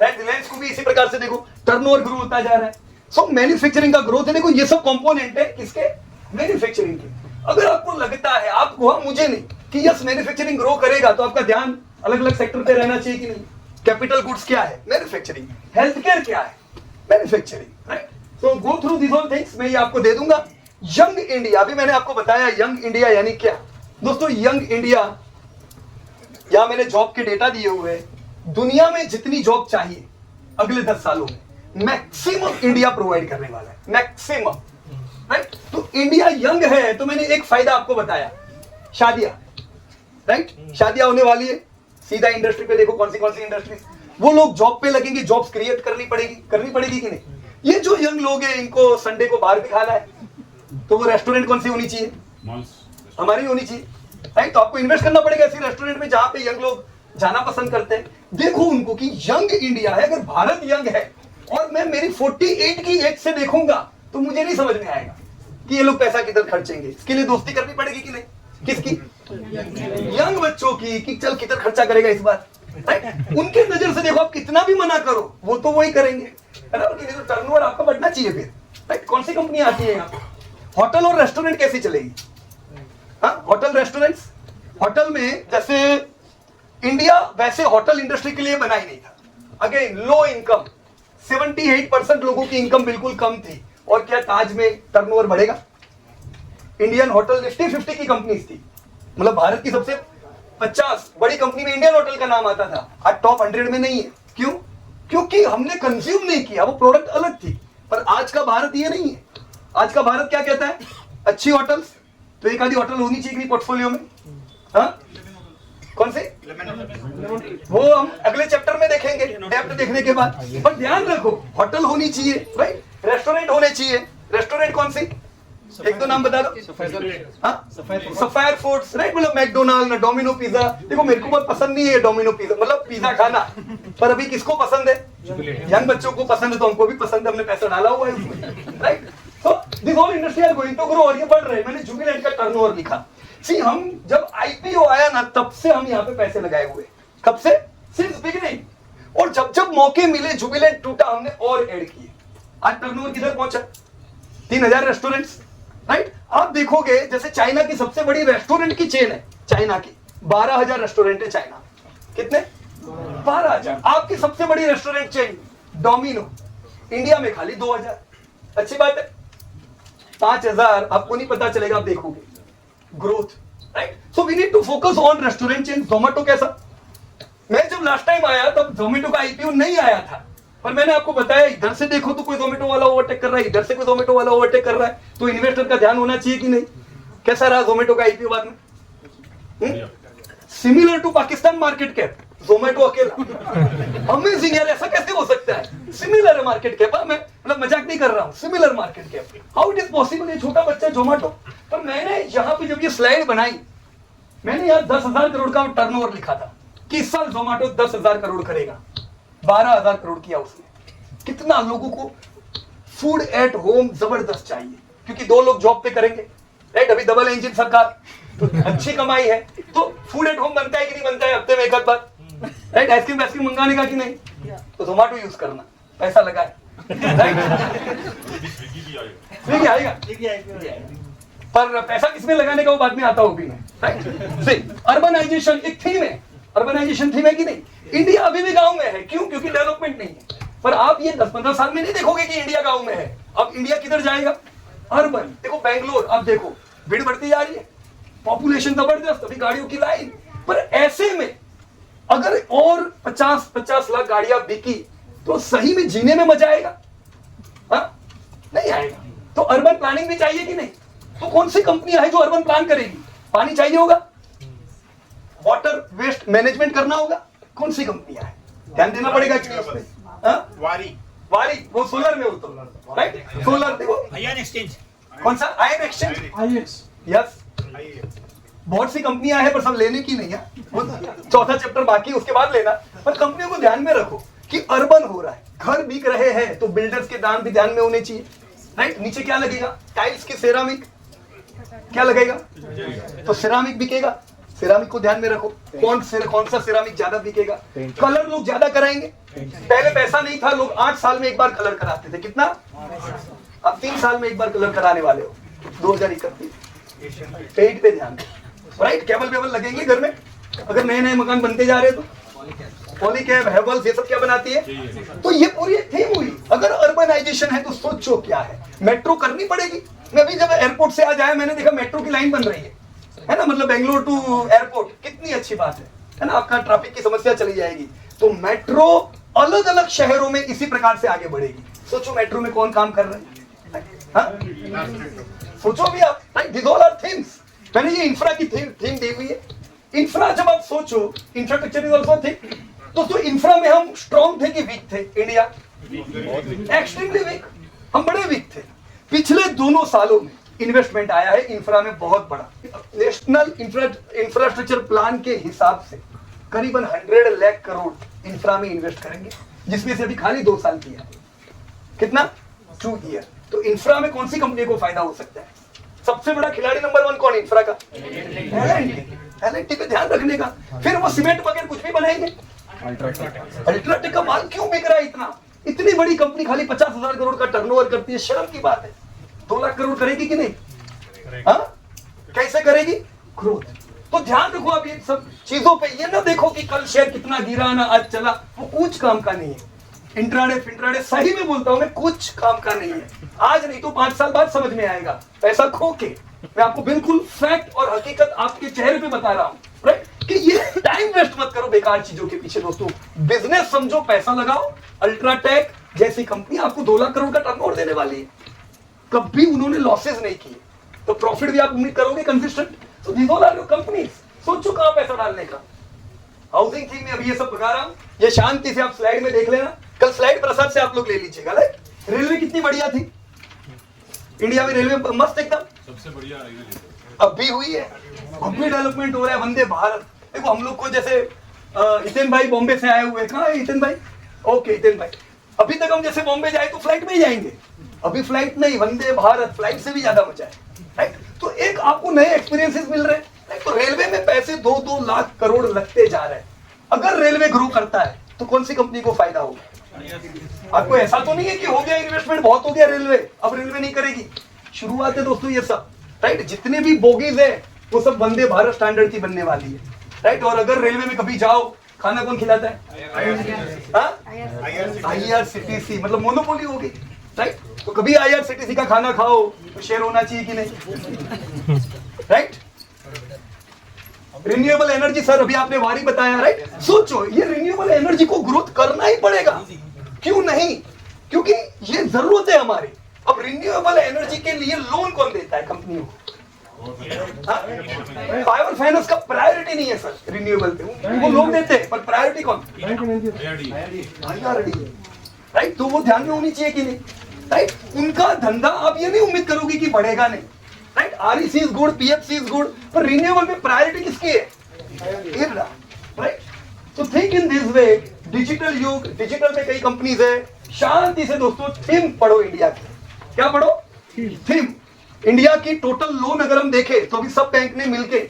राइट, रिलायंस को भी इसी प्रकार से देखो टर्नओवर ग्रो होता जा रहा है। सो मैन्युफैक्चरिंग का ग्रोथ है। देखो ये सब कंपोनेंट है किसके? मैन्युफैक्चरिंग के। अगर आपको लगता है, आपको, मुझे नहीं, कि यस मैन्युफैक्चरिंग ग्रो करेगा, तो आपका ध्यान अलग अलग सेक्टर पे रहना चाहिए कि नहीं? कैपिटल गुड्स क्या है? मैन्युफैक्चरिंग। हेल्थ केयर क्या है? Manufacturing, right. So go through this all things, मैं ये आपको दे दूंगा। यंग इंडिया, अभी मैंने आपको बताया यंग इंडिया यानी क्या दोस्तों। यंग इंडिया, यहां मैंने जॉब के डेटा दिए हुए हैं। दुनिया में जितनी जॉब चाहिए अगले 10 सालों में, मैक्सिमम इंडिया प्रोवाइड करने वाला है, मैक्सिमम, राइट। तो इंडिया यंग है, तो मैंने एक फायदा आपको बताया, शादियां, राइट, शादियां होने वाली है। सीधा इंडस्ट्री पे देखो, कौन सी इंडस्ट्रीज, वो लोग जॉब पे लगेंगे, जॉब्स क्रिएट करनी पड़ेगी कि नहीं? ये जो यंग लोग हैं, इनको संडे को बाहर भी खाना है, तो वो रेस्टोरेंट कौन सी होनी चाहिए? हमारी होनी चाहिए, राइट। तो आपको इन्वेस्ट करना पड़ेगा ऐसी रेस्टोरेंट में जहां पे यंग लोग जाना पसंद करते हैं। देखो उनको कि यंग इंडिया है, अगर भारत यंग है और मैं मेरी 48 की एज से देखूंगा, तो मुझे नहीं समझ में आएगा कि ये लोग पैसा किधर खर्चेंगे। इसके लिए दोस्ती करनी पड़ेगी कि नहीं? किसकी? यंग बच्चों की, कि चल किधर खर्चा करेगा इस बार, राइट। उनके नजर से देखो, आप कितना भी मना करो, वो तो वही करेंगे, है ना। तो टर्नओवर आपका बढ़ना चाहिए फिर, राइट। कौन सी कंपनी आती है यहाँ पे? होटल और रेस्टोरेंट कैसी चलेगी? हाँ, होटल रेस्टोरेंट्स। होटल में जैसे इंडिया वैसे होटल इंडस्ट्री के लिए बना ही नहीं था। अगेन लो इनकम, 78% लोगों की इनकम बिल्कुल कम थी, और क्या ताज में टर्नओवर बढ़ेगा? इंडियन होटल निफ्टी 50 की कंपनीज थी, मतलब भारत की सबसे 50 बड़ी कंपनी में इंडियन होटल का नाम आता था। आज टॉप 100 में नहीं है। क्यों? क्योंकि हमने कंज्यूम नहीं किया, वो प्रोडक्ट अलग थी। पर आज का भारत ये नहीं है। आज का भारत क्या कहता है? अच्छी होटल्स, तो एक आधी होटल होनी चाहिए कि पोर्टफोलियो में। हाँ, कौन से? वो हम अगले चैप्टर में देखेंगे, डेप्थ देखने के बाद। पर ध्यान रखो, होटल होनी चाहिए, राइट, रेस्टोरेंट होने चाहिए। रेस्टोरेंट कौन सी? एक दो नाम बता दो। सफायर फूड्स, राइट, मतलब मैकडोनाल्ड, डोमिनो पिज्जा। देखो मेरे को बहुत पसंद नहीं है डोमिनो पिज्जा, मतलब पिज्जा खाना, पर अभी किसको पसंद है? यंग बच्चों को पसंद है, तो हमको भी पसंद है, हमने पैसा डाला हुआ है उसमें, right. So this all industry are going to grow, और ये बढ़ रहे हैं। मैंने जुबिलेंट का टर्नओवर लिखा। सी, हम जब आईपीओ आया ना, तब से हम यहाँ पे पैसे लगाए हुए। कब से? Since beginning. और जब जब मौके मिले, जुबिलेंट टूटा, हमने और ऐड किए। आज टर्नओवर किधर पहुंचा? 3000 रेस्टोरेंट्स, राइट। आप देखोगे जैसे चाइना की सबसे बड़ी रेस्टोरेंट की चेन है, चाइना की 12,000 रेस्टोरेंट है चाइना। कितने? 12,000। आपकी सबसे बड़ी रेस्टोरेंट चेन डोमिनो, इंडिया में खाली 2,000। अच्छी बात है। 5,000 आपको नहीं पता चलेगा, आप देखोगे growth, right. So we need to focus on restaurant chain. Zomato कैसा? मैं जब लास्ट टाइम आया तब जोमेटो का आईपीओ नहीं आया था, पर मैंने आपको बताया इधर से देखो तो कोई जोमेटो वाला ओवरटेक कर रहा है, इधर से कोई जोमेटो वाला ओवरटेक कर रहा है, तो इन्वेस्टर का ध्यान होना चाहिए कि नहीं? कैसा रहा जोमेटो का आईपीओ बाद में? Similar to Pakistan market cap, Zomato अकेला। अमेजिंग यार, ऐसा कैसे हो सकता है? सिमिलर मार्केट कैप, मैं मतलब मजाक नहीं कर रहा हूं, similar market cap. How it is possible? ये छोटा बच्चा जोमेटो। पर मैंने यहाँ पे जब ये स्लाइड बनाई, मैंने यहाँ 10,000 करोड़ का टर्नओवर लिखा था कि इस साल जोमेटो 10,000 करोड़ करेगा। 12,000 करोड़ किया उसने। कितना लोगों को फूड एट होम जबरदस्त चाहिए, क्योंकि 2 लोग जॉब पे करेंगे, राइट। अभी डबल इंजन सरकार, तो अच्छी कमाई है। तो फूड एट होम बनता है कि नहीं बनता है हफ्ते में एक आध बार, राइट? आइसक्रीम मंगाने का कि नहीं, तो जोमेटो यूज करना, पैसा लगाए, राइट? स्विगी आएगा, पर पैसा किसमें लगाने का वो बाद में आता होगी, राइट? अर्बनाइजेशन एक थीम है, अर्बनाइजेशन थीम है कि नहीं? इंडिया अभी भी गांव में है, क्यों? क्योंकि डेवलपमेंट नहीं है। पर आप ये 10-15 साल में नहीं देखोगे कि इंडिया गांव में है। अब इंडिया किधर जाएगा? अर्बन। देखो बेंगलोर, अब देखो भीड़ बढ़ती जा रही है, पॉपुलेशन जबरदस्त, अभी गाड़ियों की लाइन। पर ऐसे में अगर और 50 लाख गाड़ियां बिकी तो सही में जीने में मजा आएगा? हाँ? नहीं आएगा। तो अर्बन प्लानिंग भी चाहिए कि नहीं? तो कौन सी कंपनियां है जो अर्बन प्लान करेगी? पानी चाहिए होगा, वाटर वेस्ट मैनेजमेंट करना होगा, कौन सी कंपनियां है? ध्यान देना पड़ेगा कि नहीं उसमें? हाँ? वारी वो सोलर में होता है, राइट? सोलर देखो, आयन एक्सचेंज, कौन सा? Ion exchange, yes. बहुत सी कंपनियां हैं पर सब लेने की नहीं है, वो चौथा चैप्टर बाकी, उसके बाद लेना। पर कंपनियों को ध्यान में रखो कि अर्बन हो रहा है, घर बिक रहे हैं, तो बिल्डर्स के दाम भी ध्यान में होने चाहिए, राइट? नीचे क्या लगेगा? टाइल्स की सेरामिक, क्या लगेगा? तो सेरामिक बिकेगा, सेरामिक को ध्यान में रखो। कौन सा सेरामिक ज्यादा बिकेगा? कलर लोग ज्यादा कराएंगे। पहले पैसा नहीं था, लोग 8 साल में एक बार कलर कराते थे, कितना? अब 3 साल में एक बार कलर कराने वाले हो, 2031। पेंट पे ध्यान दो, राइट? केबल वेबल लगेंगे घर में, अगर नए नए मकान बनते जा रहे हैं तो पॉलीकैब, हेवल्स, ये सब क्या बनाती है? तो ये पूरी एक थीम हुई। अगर अर्बनाइजेशन है तो सोचो क्या है, मेट्रो करनी पड़ेगी। मैं अभी जब एयरपोर्ट से आज आया, मैंने देखा मेट्रो की लाइन बन रही है ना? मतलब बेंगलोर टू एयरपोर्ट, कितनी अच्छी बात है ना? आपका ट्रैफिक की समस्या चली जाएगी। तो मेट्रो अलग अलग शहरों में इसी प्रकार से आगे बढ़ेगी। सोचो मेट्रो में कौन काम कर रहे हैं? सोचो भी आप, दिस ऑल आर थिंग्स। मैंने ये इंफ्रा की थीम दी हुई है। इंफ्रा जब आप सोचो, इंफ्रास्ट्रक्चर इज ऑल्सो थिंग। तो इंफ्रा में हम स्ट्रॉन्ग थे कि वीक थे? इंडिया एक्सट्रीमली वीक, हम बड़े वीक थे। पिछले दोनों सालों में इन्वेस्टमेंट आया है इंफ्रा में बहुत बड़ा। नेशनल इंफ्रास्ट्रक्चर प्लान के हिसाब से करीबन 100 लाख करोड़ इंफ्रा में इन्वेस्ट करेंगे, जिसमें से अभी खाली 2 साल किया है। कितना? 2 ईयर। तो इंफ्रा में कौन सी कंपनी को फायदा हो सकता है? सबसे बड़ा खिलाड़ी नंबर 1 कौन? इंफ्रा का एल&टी पे ध्यान रखने का। फिर वो सीमेंट वगैरह कुछ भी बनाएंगे। अल्ट्राटेक का माल क्यों बिक रहा है इतना? इतनी बड़ी कंपनी खाली 50,000 करोड़ का टर्नओवर करती है, शर्म की बात है। 2 लाख करोड़ करेगी कि नहीं? हाँ? कैसे करेगी? ग्रोथ। तो ध्यान रखो आप ये सब चीजों पे। ये ना देखो कि कल शेयर कितना गिरा ना आज चला, वो कुछ काम का नहीं है। इंट्राडे फिंट्राडे, सही में बोलता हूं मैं, कुछ काम का नहीं है। आज नहीं तो 5 साल बाद समझ में आएगा, पैसा खो के। मैं आपको बिल्कुल फैक्ट और हकीकत आपके चेहरे पे बता रहा हूं, राइट? कि ये टाइम वेस्ट मत करो बेकार चीजों के पीछे दोस्तों। बिजनेस समझो, पैसा लगाओ। अल्ट्राटेक जैसी कंपनी आपको 2 लाख करोड़ का टर्नओवर देने वाली है। कभी उन्होंने लॉसेस नहीं किए, तो प्रॉफिट भी आप उम्मीद करोगे कंसिस्टेंट। तो these all are your companies. सोचो कहां पैसा डालने का। हाउसिंग थीम में अभी ये सब बता रहा हूं, ये शांति से आप स्लाइड में देख लेना। कल स्लाइड प्रसाद से आप लोग ले लीजिएगा, राइट? रेलवे कितनी बढ़िया थी इंडिया में, रेलवे मस्त एकदम, सबसे बढ़िया रेलवे अब भी हुई है, अब भी डेवलपमेंट हो रहा है। वंदे भारत, देखो हम लोग को जैसे हितेन भाई बॉम्बे से आए हुए, कहाँ है हितेन भाई? ओके हितेन भाई, अभी तक हम जैसे बॉम्बे जाए तो फ्लाइट में ही जाएंगे, अभी फ्लाइट नहीं, वंदे भारत, फ्लाइट से भी ज्यादा मजा है, राइट? तो एक आपको नए एक्सपीरियंसेस मिल रहे हैं, राइट? तो रेलवे में पैसे 2-2 लाख करोड़ लगते जा रहे हैं। अगर रेलवे ग्रो करता है तो कौन सी कंपनी को फायदा होगा? आपको ऐसा तो नहीं है कि हो गया इन्वेस्टमेंट, बहुत हो गया रेलवे, अब रेलवे नहीं करेगी। शुरुआत है दोस्तों ये सब, राइट? जितने भी बोगीज है वो सब वंदे भारत स्टैंडर्ड की बनने वाली है, राइट? और अगर रेलवे में कभी जाओ, खाना कौन खिलाता है? IRCTC, मतलब मोनोपोली होगी, राइट? तो कभी IRCTC का खाना खाओ तो शेयर होना चाहिए कि नहीं, राइट? रिन्यूएबल एनर्जी, सर अभी आपने वारी बताया, राइट? सोचो ये रिन्यूएबल एनर्जी को ग्रोथ करना ही पड़ेगा, क्यों नहीं? क्योंकि ये जरूरत है हमारी। अब रिन्यूएबल एनर्जी के लिए लोन कौन देता है कंपनियों को? पावर फाइनेंस का प्रायोरिटी नहीं है सर रिन्यूएबल पे, वो लोन देते हैं पर प्रायोरिटी कौन? IRD, right? तो वो ध्यान में होनी चाहिए कि नहीं, राइट? उनका धंधा आप ये नहीं उम्मीद करोगे कि बढ़ेगा नहीं, right? REC is good, PFC is good, पर रिन्यूएबल पे प्रायोरिटी किसकी है? IRDA, right? तो think in this way. Digital युग, डिजिटल में कई कंपनीज है। शांति से दोस्तों थीम पढ़ो इंडिया की। क्या पढ़ो? थीम। इंडिया की टोटल लोन अगर हम देखें तो अभी सब बैंक ने मिलके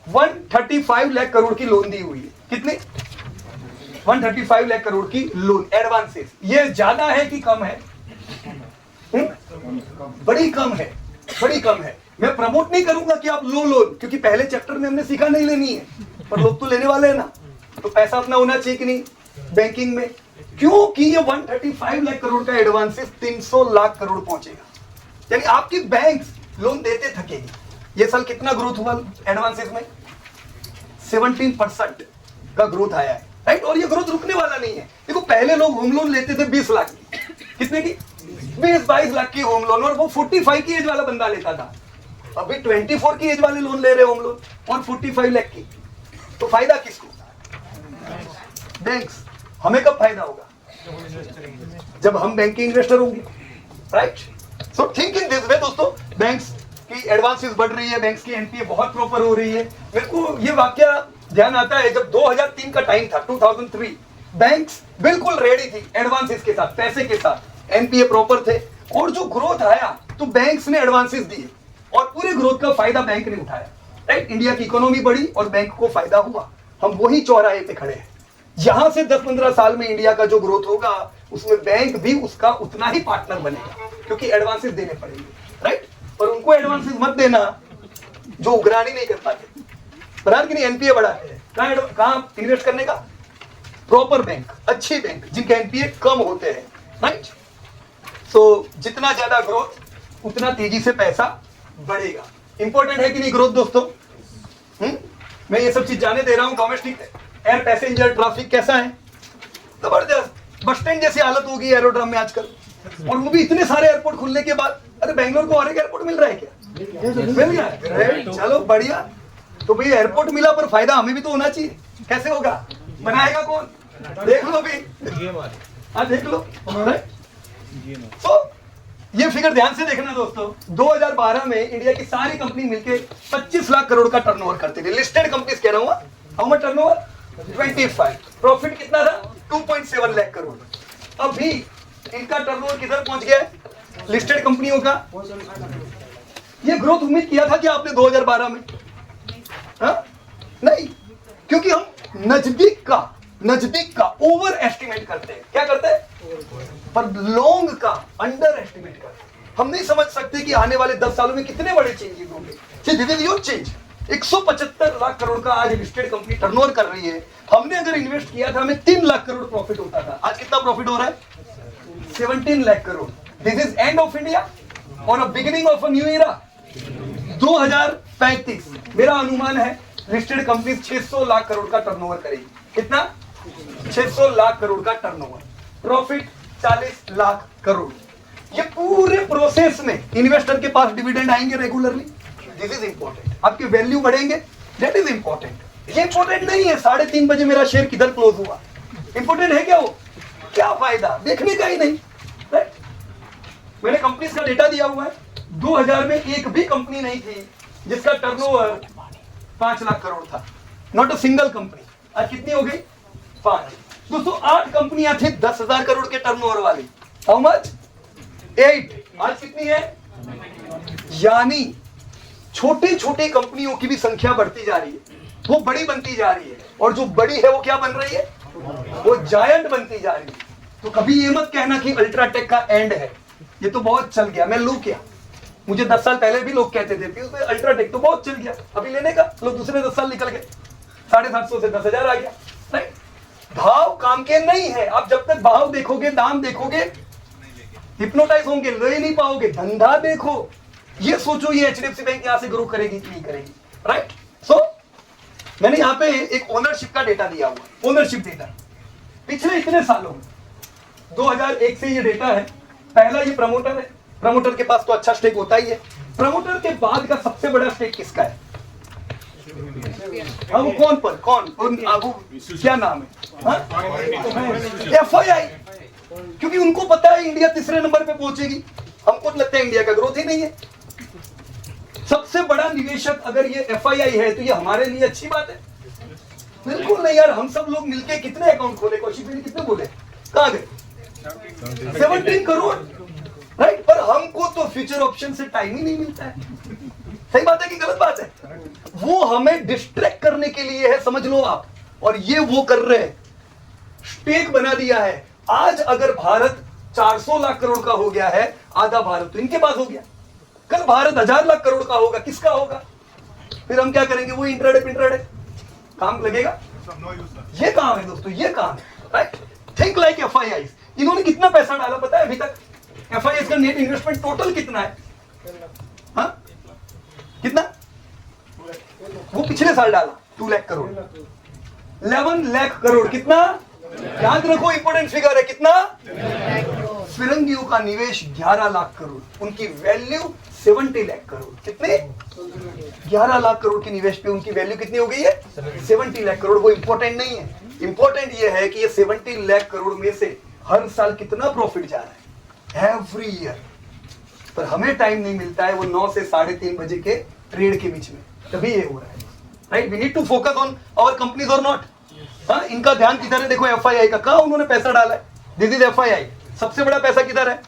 135 लाख करोड़ की लोन दी हुई है। कितनी? 135 लाख करोड़ की लोन एडवांसेस। ये ज्यादा है कि कम है? बड़ी कम है, बड़ी कम है। मैं प्रमोट नहीं करूंगा कि आप लो लोन, क्योंकि पहले चैप्टर में हमने सीखा नहीं लेनी है, पर लोग तो लेने वाले हैं ना, तो पैसा अपना होना चाहिए कि नहीं बैंकिंग में। क्योंकि ये 135 लाख करोड़ का एडवांसेस 300 लाख करोड़ पहुंचेगा, यानी आपकी बैंक लोन देते थकेगी। ये साल कितना ग्रोथ हुआ एडवांसेस में? 17% का ग्रोथ आया है, राइट। और ये ग्रोथ रुकने वाला नहीं है। देखो पहले लोग होम लोन लेते थे 20 लाख की, कितने की? 20-22 लाख की होम लोन, और वो 45 की एज वाला बंदा लेता था। अभी 24 की एज वाले लोन ले रहे होम लोन और 45 लाख की। तो फायदा किसको? बैंक्स। हमें कब फायदा होगा? जब हम बैंक के इन्वेस्टर होंगे, right. So think in this वे दोस्तों। बैंक्स की एडवांसेस बढ़ रही है, बैंक्स की एनपीए बहुत प्रॉपर हो रही है। मेरे को ये वाकया ध्यान आता है, जब 2003 का टाइम था, 2003, बैंक्स बिल्कुल रेडी थी एडवांसेस के साथ, पैसे के साथ, एनपीए प्रॉपर थे, और जो ग्रोथ आया तो बैंक्स ने एडवांसेस दिए और पूरे ग्रोथ का फायदा बैंक ने उठाया, राइट। इंडिया की इकोनॉमी बढ़ी और बैंक को फायदा हुआ। हम वही चौराहे पे खड़े हैं। यहां से 10-15 साल में इंडिया का जो ग्रोथ होगा उसमें बैंक भी उसका उतना ही पार्टनर बनेगा, क्योंकि एडवांसेस देने पड़ेंगे, राइट। पर उनको एडवांसेस मत देना जो उगरानी नहीं कर पाते। बराबर की नहीं? एनपीए बढ़ा है, कहां इन्वेस्ट करने का? प्रॉपर बैंक, अच्छी बैंक जिनके एनपीए कम होते हैं, राइट। सो जितना ज्यादा ग्रोथ उतना तेजी से पैसा बढ़ेगा। इंपॉर्टेंट है कि नहीं ग्रोथ दोस्तों? मैं ये सब चीज जाने दे रहा हूं। डोमेस्टिक एयर पैसेंजर ट्रैफिक कैसा है? जबरदस्त। बस स्टैंड जैसी हालत होगी एरोड्रम में आजकल, और वो भी इतने सारे एयरपोर्ट खुलने के बाद। अरे बेंगलोर को और एक एयरपोर्ट मिल रहा है क्या? मिल गया, ग्रेट, चलो बढ़िया। तो भाई एयरपोर्ट मिला पर फायदा हमें भी तो होना चाहिए। कैसे होगा? बनाएगा कौन? देख लो भी, हाँ देख लो। तो ये फिगर ध्यान से देखना दोस्तों। 2012 में इंडिया की सारी कंपनी मिलके 25 लाख करोड़ का टर्नओवर करती थी। लिस्टेड कंपनीज कह रहा हूं। How much turnover? 25। प्रॉफिट कितना था? 2.7 लाख करोड़। अभी इनका टर्नओवर किधर पहुंच गया है लिस्टेड कंपनियों का? ये ग्रोथ उम्मीद किया था कि आपने 2012 में? हाँ? नहीं, क्योंकि हम नजदीक का ओवर एस्टिमेट करते हैं। क्या करते हैं? पर लॉन्ग का अंडर एस्टिमेट करते हैं। हम नहीं समझ सकते कि आने वाले 10 सालों में कितने बड़े चेंजेस होंगे। This is your change. 175 lakh crore का आज लिस्टेड कंपनी टर्नओवर कर रही है। हमने अगर इन्वेस्ट किया था हमें 3 लाख करोड़ प्रॉफिट होता था। आज कितना प्रॉफिट हो रहा है? 17 lakh crore. This is end of India और a beginning of a new era. 2035 मेरा अनुमान है लिस्टेड कंपनी 600 लाख करोड़ का टर्नओवर करेगी। कितना? 600 लाख करोड़ का टर्नओवर, प्रॉफिट 40 लाख करोड़। ये पूरे प्रोसेस में इन्वेस्टर के पास डिविडेंड आएंगे रेगुलरली। This is important. आपके वैल्यू बढ़ेंगे, दैट इज इंपॉर्टेंट। ये इंपॉर्टेंट नहीं है 3:30 बजे मेरा शेयर किधर क्लोज हुआ। इंपॉर्टेंट है क्या? वो क्या फायदा? देखने का ही नहीं, राइट। मैंने कंपनीज का डेटा दिया हुआ है। 2000 में एक भी कंपनी नहीं थी जिसका टर्नओवर 5 लाख करोड़ था। Not a single company. आज कितनी हो गई? 5। दोस्तों 8 कंपनियां थी 10,000 करोड़ के टर्नओवर वाली। How much? 8। आज कितनी है? यानी छोटी छोटी कंपनियों की भी संख्या बढ़ती जा रही है, वो बड़ी बनती जा रही है, और जो बड़ी है वो क्या बन रही है? वो जायंट बनती जा रही है। तो कभी ये मत कहना कि अल्ट्राटेक का एंड है, ये तो बहुत चल गया। मैं लू क्या? मुझे 10 साल पहले भी लोग कहते थे कि अल्ट्राटेक तो बहुत चल गया, अभी लेने का। लोग दूसरे 10 साल निकल गए, 750 से 10,000 आ गया, राइट। भाव काम के नहीं है। आप जब तक भाव देखोगे, दाम देखोगे, हिप्नोटाइज होंगे, ले नहीं पाओगे। धंधा देखो, ये सोचो ये एचडीएफसी बैंक यहां से ग्रो करेगी कि नहीं करेगी, राइट। सो मैंने यहां पे एक ओनरशिप का डेटा दिया हुआ। ओनरशिप डेटा पिछले इतने सालों में 2001 से ये डेटा है। पहला ये प्रमोटर है। प्रमोटर के पास तो अच्छा स्टेक होता ही है। प्रमोटर के बाद का सबसे बड़ा स्टेक किसका है? वो कौन क्या नाम है? एफआईआई। क्योंकि उनको पता है इंडिया तीसरे नंबर पे पहुंचेगी। हमको लगता है इंडिया का ग्रोथ ही नहीं है। सबसे बड़ा निवेशक अगर ये एफआईआई है तो ये हमारे लिए अच्छी बात है? बिल्कुल नहीं यार। हम सब लोग मिलके कितने अकाउंट खोले? कौशिक ने कितने बोले? कहां गए? 17 करोड़। राइट। पर हमको तो फ्यूचर ऑप्शन से टाइम ही नहीं मिलता है। सही बात है कि गलत बात है? वो हमें डिस्ट्रैक्ट करने के लिए है, समझ लो आप। और ये वो कर रहे हैं, स्टेक बना दिया है। आज अगर भारत 400 लाख करोड़ का हो गया है, आधा भारत तो इनके पास हो गया। कल भारत 1000 लाख करोड़ का होगा, किसका होगा? फिर हम क्या करेंगे? वो इंट्राडे पिंट्राडे काम लगेगा। ये काम है दोस्तों, ये काम है, राइट। Think like FII. इन्होंने कितना पैसा डाला पता है अभी तक? एफआईआई का नेट इन्वेस्टमेंट टोटल कितना है? हाँ, कितना? वो पिछले साल डाला 2 लाख करोड़, 11 लाख करोड़। कितना? याद रखो, इंपोर्टेंट फिगर है। कितना? फिरंगियों का निवेश 11 लाख करोड़, उनकी वैल्यू 70 लाख करोड़। कितने? 11 लाख करोड़ के निवेश पे उनकी वैल्यू कितनी हो गई है? 70 लाख करोड़। वो इंपॉर्टेंट नहीं है, इंपॉर्टेंट ये है कि ये 70 लाख करोड़ में से हर साल कितना प्रॉफिट जा रहा है एवरी ईयर। पर हमें टाइम नहीं मिलता है, वो 9 से 3:30 बजे के ट्रेड के बीच में, तभी ये हो रहा है, right. We need to focus on our companies और नॉट। हाँ, इनका ध्यान किधर है? देखो एफआईआई का, कहां उन्होंने पैसा डाला है? This is FII. सबसे बड़ा पैसा किधर है?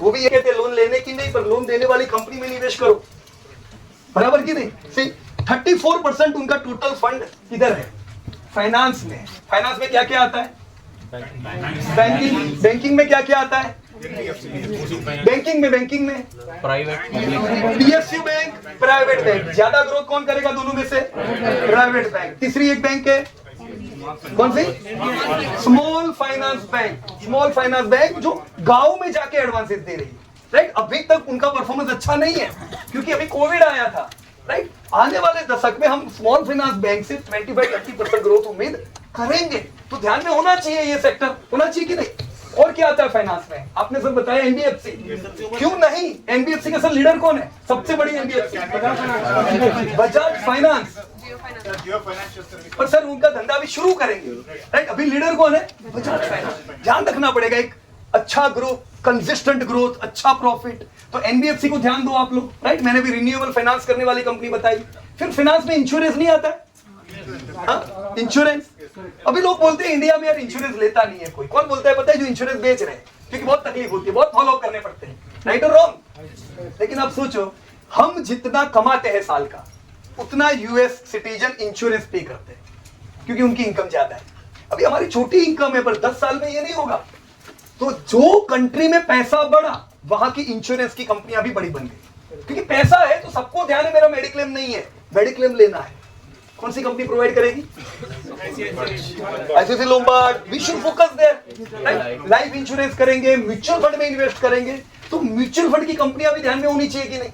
वो भी ये कहते हैं लोन लेने की नहीं, पर लोन देने वाली कंपनी में निवेश करो, बराबर की नहीं? सी 34% उनका टोटल फंड किधर है? फाइनेंस में। फाइनेंस में क्या क्या आता है? बैंकिंग। बैंकिंग में क्या क्या आता है? बैंकिंग में private PSU bank, private bank. ज्यादा ग्रोथ कौन करेगा दोनों में से? Private bank. तीसरी एक बैंक है, कौन सी? Small finance bank. Small finance bank जो गांव में जाके एडवांसेस दे रही है, राइट। अभी तक उनका परफॉर्मेंस अच्छा नहीं है क्योंकि अभी कोविड आया था, राइट। आने वाले दशक में हम स्मॉल फाइनेंस बैंक से 25-30% ग्रोथ उम्मीद करेंगे। तो ध्यान में होना चाहिए, ये सेक्टर होना चाहिए कि नहीं? और क्या आता है फाइनेंस में? आपने सर बताया एनबीएफसी। क्यों नहीं? एनबीएफसी का सर लीडर कौन है? सबसे बड़ी एनबीएफसी बजाज फाइनेंस। और सर उनका धंधा अभी शुरू करेंगे, राइट। अभी लीडर कौन है? बजाज फाइनेंस। ध्यान रखना पड़ेगा, एक अच्छा ग्रोथ, कंसिस्टेंट ग्रोथ, अच्छा प्रॉफिट। तो एनबीएफसी को ध्यान दो आप लोग, राइट। मैंने भी रिन्यूएबल फाइनेंस करने वाली कंपनी बताई। फिर फाइनेंस में इंश्योरेंस नहीं आता है? हाँ, इंश्योरेंस। अभी लोग बोलते हैं इंडिया में यार इंश्योरेंस लेता नहीं है कोई। कौन बोलता है पता है? जो इंश्योरेंस बेच रहे हैं, क्योंकि बहुत तकलीफ होती है, बहुत फॉलो करने पड़ते हैं, राइट और रॉन्ग। लेकिन अब सोचो, हम जितना कमाते हैं साल का, उतना यूएस सिटीजन इंश्योरेंस पे करते हैं क्योंकि उनकी इनकम ज्यादा है। अभी हमारी छोटी इनकम है, पर 10 साल में ये नहीं होगा। तो जो कंट्री में पैसा बढ़ा, वहां की इंश्योरेंस की कंपनियां भी बड़ी बन गई, क्योंकि पैसा है तो सबको ध्यान है मेरा मेडिक्लेम नहीं है, मेडिक्लेम लेना है। कौन सी कंपनी प्रोवाइड करेगी? ICICI Lombard. We should focus there. Life insurance करेंगे, म्यूचुअल फंड में इन्वेस्ट करेंगे, तो म्यूचुअल फंड की कंपनियां भी ध्यान में होनी चाहिए कि नहीं,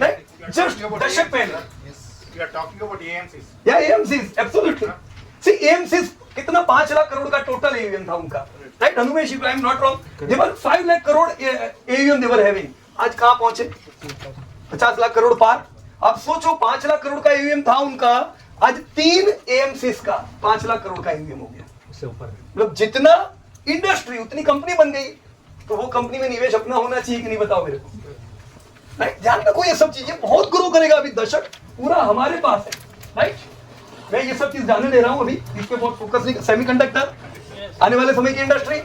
राइट। जस्ट दशक पहले We are talking about AMCs. या एएमसीज, एब्सोल्युटली। सी एएमसीज कितना 5 लाख करोड़ का टोटल एयूएम था उनका, right. Anumesh, I am not wrong, they were 5 lakh crore AUM they were having. आज कहां पहुंचे? 50 लाख करोड़ पार। अब सोचो, 5 लाख करोड़ का एयूएम था उनका, आज 3 एएमसीज का 5 लाख करोड़ का एयूएम हो गया, उससे ऊपर। मतलब जितना इंडस्ट्री उतनी कंपनी बन गई। तो वो कंपनी में निवेश अपना होना चाहिए कि नहीं, बताओ मेरे को, राइट। ध्यान रखो, ये सब चीजें बहुत ग्रो करेगा। अभी दशक पूरा हमारे पास है, राइट। मैं ये सब चीज जानने दे रहा हूं, अभी इस पे बहुत फोकस नहीं। सेमीकंडक्टर, आने वाले समय की industry.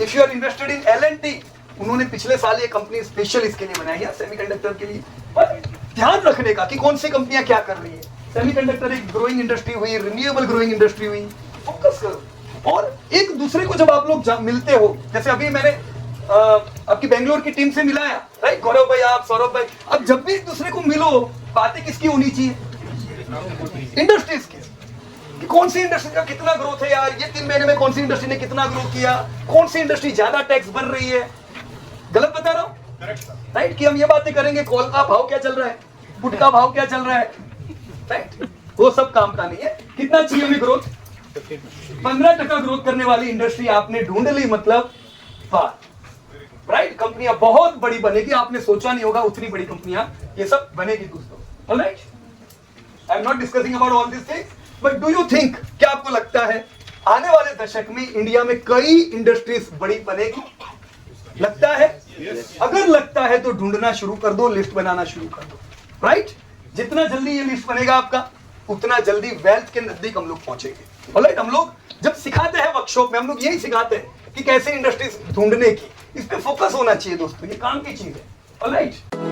If you are invested in L&T, उन्होंने पिछले साल ये कंपनी स्पेशल इसके लिए बनाई है, सेमीकंडक्टर के लिए। पर ध्यान रखने का कि कौन सी कंपनियां क्या कर रही है। सेमीकंडक्टर एक ग्रोइंग इंडस्ट्री हुई, रिन्यूएबल ग्रोइंग इंडस्ट्री हुई। फोकस करो। और एक दूसरे को जब आप लोग मिलते हो, जैसे अभी मैंने आपकी बेंगलोर की टीम से मिलाया, राइट। गौरव भाई, आप, सौरभ भाई, अब जब भी एक दूसरे को मिलो, बातें किसकी होनी चाहिए? इंडस्ट्रीज की। कि कौन सी इंडस्ट्री का कितना ग्रोथ है यार, ये 3 महीने में कौन सी इंडस्ट्री ने कितना ग्रो किया, कौन सी इंडस्ट्री ज्यादा टैक्स भर रही है। गलत बता रहा हूं, राइट। कि हम ये बातें करेंगे कॉल का भाव क्या चल रहा है, पुट का भाव क्या चल रहा है, राइट। वो सब काम का नहीं है। कितना चाहिए हमें ग्रोथ? 15% ग्रोथ करने वाली इंडस्ट्री आपने ढूंढ ली, मतलब बात, राइट। कंपनियां बहुत बड़ी बनेगी, आपने सोचा नहीं होगा उतनी बड़ी कंपनियां ये सब बनेगी दोस्तों, alright. I am not discussing about all this things, but do you think, क्या आपको लगता है आने वाले दशक में इंडिया में कई इंडस्ट्रीज बड़ी बनेगी? लगता है? अगर लगता है तो ढूंढना शुरू कर दो, लिस्ट बनाना शुरू कर दो, राइट। जितना जल्दी ये लिस्ट बनेगा आपका, उतना जल्दी वेल्थ के नजदीक हम लोग पहुंचेंगे, ऑलराइट। हम लोग जब सिखाते हैं वर्कशॉप में, हम लोग यही सिखाते हैं कि कैसे इंडस्ट्रीज ढूंढने की, इस पे फोकस होना चाहिए दोस्तों, ये काम की चीज है। ऑलराइट।